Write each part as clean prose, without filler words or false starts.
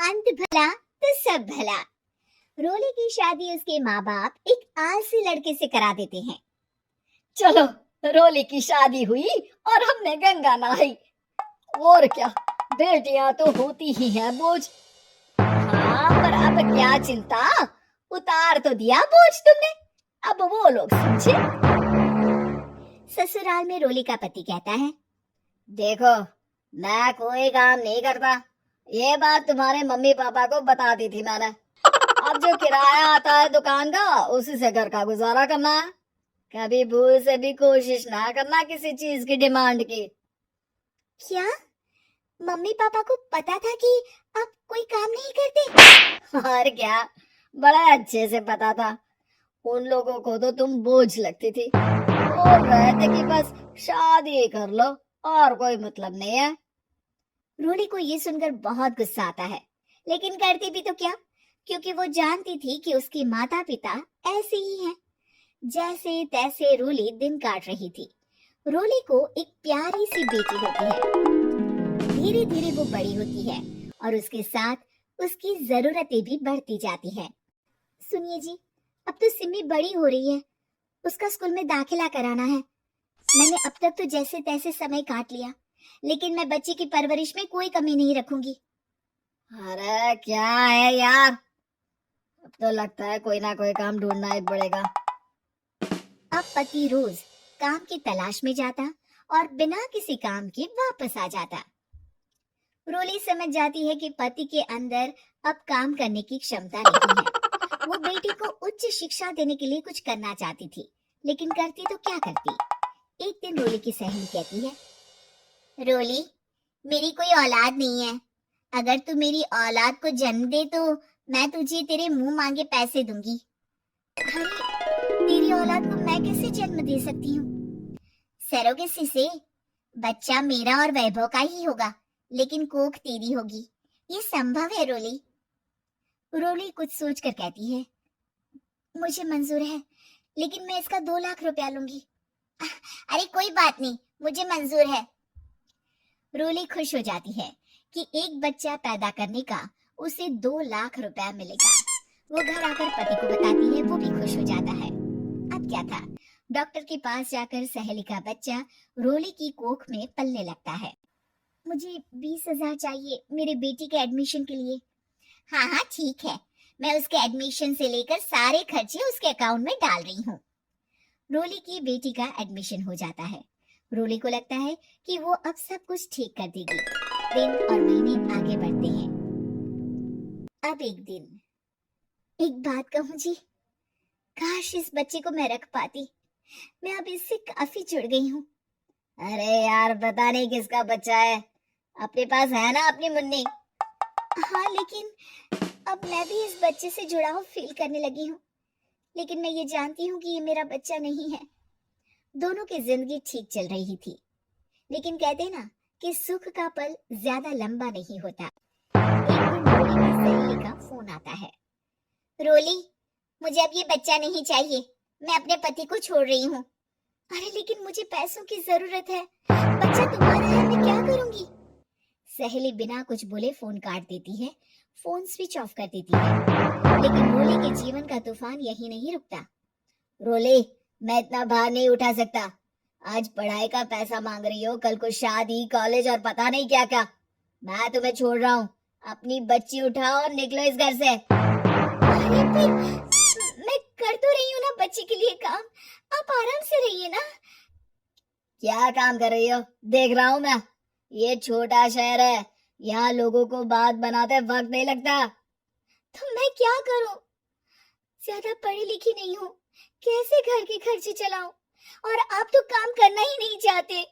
अंत भला तो सब भला। रोली की शादी उसके माँ बाप एक आलसी लड़के से करा देते हैं। चलो, रोली की शादी हुई और हमने गंगा नहाई। और क्या, बेटियां तो होती ही हैं बोझ। हाँ, पर अब क्या चिंता, उतार तो दिया बोझ तुमने, अब वो लोग समझे। ससुराल में रोली का पति कहता है, देखो, मैं कोई काम नहीं करता, ये बात तुम्हारे मम्मी पापा को बता दी थी मैंने। अब जो किराया आता है दुकान का, उसी से घर का गुजारा करना है। कभी भूल से भी कोशिश ना करना किसी चीज की डिमांड की। क्या मम्मी पापा को पता था कि आप कोई काम नहीं करते? और क्या, बड़ा अच्छे से पता था। उन लोगों को तो तुम बोझ लगती थी, बोल रहे थे कि बस शादी कर लो और कोई मतलब नहीं है। रोली को ये सुनकर बहुत गुस्सा आता है, लेकिन करती भी तो क्या, क्योंकि वो जानती थी कि उसके माता पिता ऐसे ही हैं। जैसे तैसे रोली दिन काट रही थी। रोली को एक प्यारी सी बेटी होती है। धीरे धीरे वो बड़ी होती है और उसके साथ उसकी जरूरतें भी बढ़ती जाती है। सुनिए जी, अब तो सिमी बड़ी हो रही है, उसका स्कूल में दाखिला कराना है। मैंने अब तक तो जैसे तैसे समय काट लिया, लेकिन मैं बच्ची की परवरिश में कोई कमी नहीं रखूंगी। अरे क्या है यार, अब तो लगता है कोई ना कोई काम ढूंढना ही पड़ेगा। अब पति रोज काम की तलाश में जाता और बिना किसी काम के वापस आ जाता। रोली समझ जाती है कि पति के अंदर अब काम करने की क्षमता नहीं है। वो बेटी को उच्च शिक्षा देने के लिए कुछ करना चाहती थी, लेकिन करती तो क्या करती। एक दिन रोली की सहेली कहती है, रोली, मेरी कोई औलाद नहीं है। अगर तू मेरी औलाद को जन्म दे तो मैं तुझे तेरे मुंह मांगे पैसे दूंगी। अरे, तेरी औलाद को मैं कैसे जन्म दे सकती हूँ? सरोगेसी से। बच्चा मेरा और वैभव का ही होगा, लेकिन कोख तेरी होगी। ये संभव है रोली। रोली कुछ सोचकर कहती है, मुझे मंजूर है, लेकिन मैं इसका 2 लाख रुपया लूंगी। अरे कोई बात नहीं, मुझे मंजूर है। रोली खुश हो जाती है कि एक बच्चा पैदा करने का उसे 2 लाख रुपया मिलेगा। वो घर आकर पति को बताती है, वो भी खुश हो जाता है। अब क्या था, डॉक्टर के पास जाकर सहेली का बच्चा रोली की कोख में पलने लगता है। मुझे 20,000 चाहिए मेरे बेटी के एडमिशन के लिए। हाँ हाँ ठीक है, मैं उसके एडमिशन से लेकर सारे खर्चे उसके अकाउंट में डाल रही हूँ। रोली की बेटी का एडमिशन हो जाता है। रोली को लगता है कि वो अब सब कुछ ठीक कर देगी। दिन और महीने आगे बढ़ते हैं। अब एक दिन, एक बात कहूँ जी, काश इस बच्चे को मैं रख पाती। मैं अब इससे काफी जुड़ गई हूँ। अरे यार, पता नहीं किसका बच्चा है, अपने पास है ना अपनी मुन्नी। हाँ, लेकिन अब मैं भी इस बच्चे से जुड़ाव फील करने लगी हूँ। लेकिन मैं ये जानती हूँ कि ये मेरा बच्चा नहीं है। दोनों की जिंदगी ठीक चल रही थी, लेकिन कहते ना कि सुख का पल ज्यादा लंबा नहीं होता। एक दिन रोली की सहेली का फोन आता है। रोली, मुझे अब ये बच्चा नहीं चाहिए, मैं अपने पति को छोड़ रही हूँ। अरे लेकिन मुझे पैसों की जरूरत है, बच्चा तुम्हारा है, मैं क्या करूंगी? सहेली बिना कुछ बोले फोन काट देती है, फोन स्विच ऑफ कर देती है। लेकिन रोली के जीवन का तूफान यही नहीं रुकता। रोली, मैं इतना भार नहीं उठा सकता। आज पढ़ाई का पैसा मांग रही हो, कल को शादी, कॉलेज और पता नहीं क्या क्या। मैं तुम्हें छोड़ रहा हूँ, अपनी बच्ची उठाओ और निकलो इस घर से। अरे पर मैं कर तो रही हूँ ना बच्ची के लिए काम, आप आराम से रहिए ना। क्या काम कर रही हो, देख रहा हूँ मैं। ये छोटा शहर है, यहाँ लोगों को बात बनाते वक्त नहीं लगता। तो मैं क्या करूँ? ज्यादा पढ़ी लिखी नहीं हूँ, कैसे घर के खर्चे चलाऊं? और आप तो काम करना ही नहीं चाहते।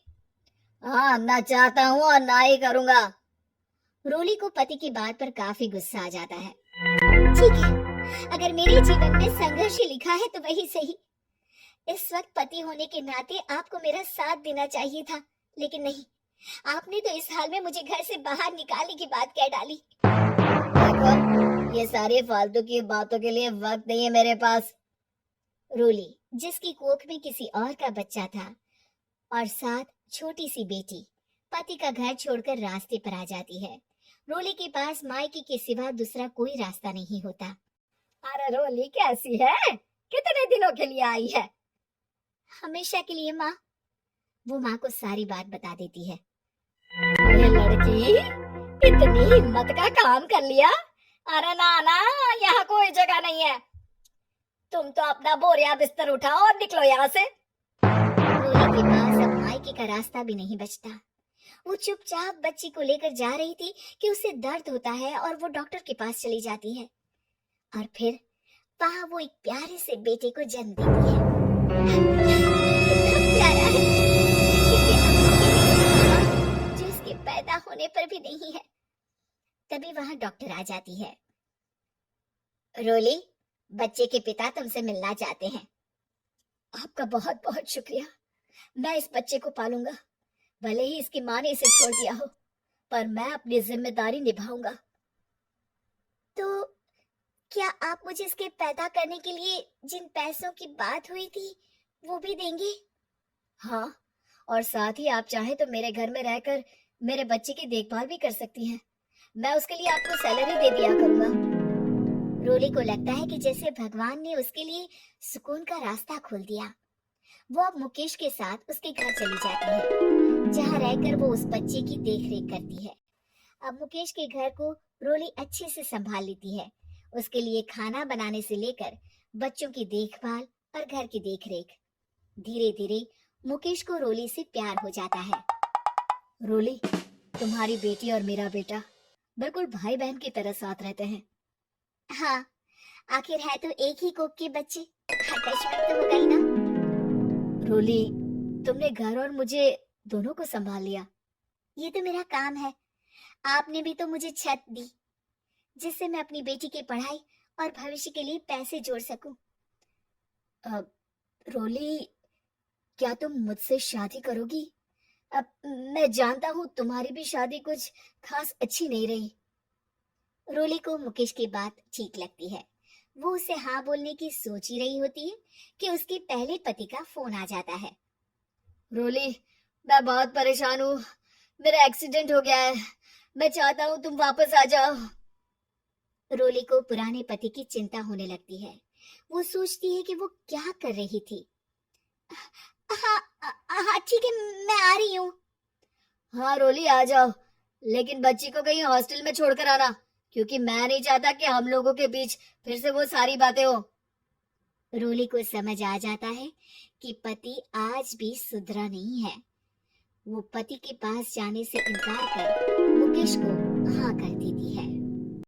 हाँ, ना चाहता हूँ और ना ही करूँगा। रोली को पति की बात पर काफी गुस्सा आ जाता है। ठीक है, अगर मेरे जीवन में संघर्ष ही लिखा है तो वही सही। इस वक्त पति होने के नाते आपको मेरा साथ देना चाहिए था, लेकिन नहीं, आपने तो इस हाल में मुझे घर से बाहर निकालने की बात कह डाली। देखो, ये सारी फालतू की बातों के लिए वक्त नहीं है मेरे पास। रोली, जिसकी कोख में किसी और का बच्चा था और साथ छोटी सी बेटी, पति का घर छोड़कर रास्ते पर आ जाती है। रोली के पास मायके के सिवा दूसरा कोई रास्ता नहीं होता। अरे रोली कैसी है? कितने दिनों के लिए आई है? हमेशा के लिए माँ। वो माँ को सारी बात बता देती है। ये लड़की इतनी हिम्मत का काम कर लिया। अरे ना, यहाँ कोई जगह नहीं है। तुम तो अपना बोरिया बिस्तर उठाओ और निकलो यहाँ से। रोली के पास अब मायके का रास्ता भी नहीं बचता। वो चुपचाप बच्ची को लेकर जा रही थी कि उसे दर्द होता है और वो डॉक्टर के पास चली जाती है और फिर वहां वो एक प्यारे से बेटे को जन्म देती है। कितना प्यारा है, कितनी अनोखी जो इसके पैदा होने पर भी नहीं है। तभी वहां डॉक्टर आ जाती है। रोली, बच्चे के पिता तुमसे मिलना चाहते हैं। आपका बहुत बहुत शुक्रिया। मैं इस बच्चे को पालूंगा, भले ही इसकी माँ ने इसे छोड़ दिया हो, पर मैं अपनी जिम्मेदारी निभाऊंगा। तो क्या आप मुझे इसके पैदा करने के लिए जिन पैसों की बात हुई थी वो भी देंगे? हाँ, और साथ ही आप चाहे तो मेरे घर में रहकर मेरे बच्चे की देखभाल भी कर सकती हैं। मैं उसके लिए आपको सैलरी दे दिया करूंगा। रोली को लगता है कि जैसे भगवान ने उसके लिए सुकून का रास्ता खोल दिया। वो अब मुकेश के साथ उसके घर चली जाती है, जहाँ रहकर वो उस बच्चे की देखरेख करती है। अब मुकेश के घर को रोली अच्छे से संभाल लेती है। उसके लिए खाना बनाने से लेकर बच्चों की देखभाल और घर की देखरेख। धीरे धीरे मुकेश को रोली से प्यार हो जाता है। रोली, तुम्हारी बेटी और मेरा बेटा बिल्कुल भाई बहन की तरह साथ रहते हैं। हाँ, आखिर है तो एक ही कोख के बच्चे, अटैचमेंट तो होगा ही ना। रोली, तुमने घर और मुझे दोनों को संभाल लिया। ये तो मेरा काम है। आपने भी तो मुझे छत दी जिससे मैं अपनी बेटी की पढ़ाई और भविष्य के लिए पैसे जोड़ सकूं। अब रोली, क्या तुम मुझसे शादी करोगी? अब मैं जानता हूँ तुम्हारी भी शादी कुछ खास अच्छी नहीं रही। रोली को मुकेश की बात ठीक लगती है। वो उसे हाँ बोलने की सोच ही रही होती है कि उसके पहले पति का फोन आ जाता है। रोली, मैं बहुत परेशान हूँ। मेरा एक्सीडेंट हो गया है। मैं चाहता हूँ तुम वापस आ जाओ। रोली को पुराने पति की चिंता होने लगती है। वो सोचती है कि वो क्या कर रही थी। हाँ ठीक है, मैं आ रही हूँ। हाँ रोली, आ जाओ, लेकिन बच्ची को कहीं हॉस्टल में छोड़कर आना, क्योंकि मैं नहीं चाहता कि हम लोगों के बीच फिर से वो सारी बातें हो। रोली को समझ आ जाता है कि पति आज भी सुधरा नहीं है। वो पति के पास जाने से इनकार कर मुकेश को हाँ कर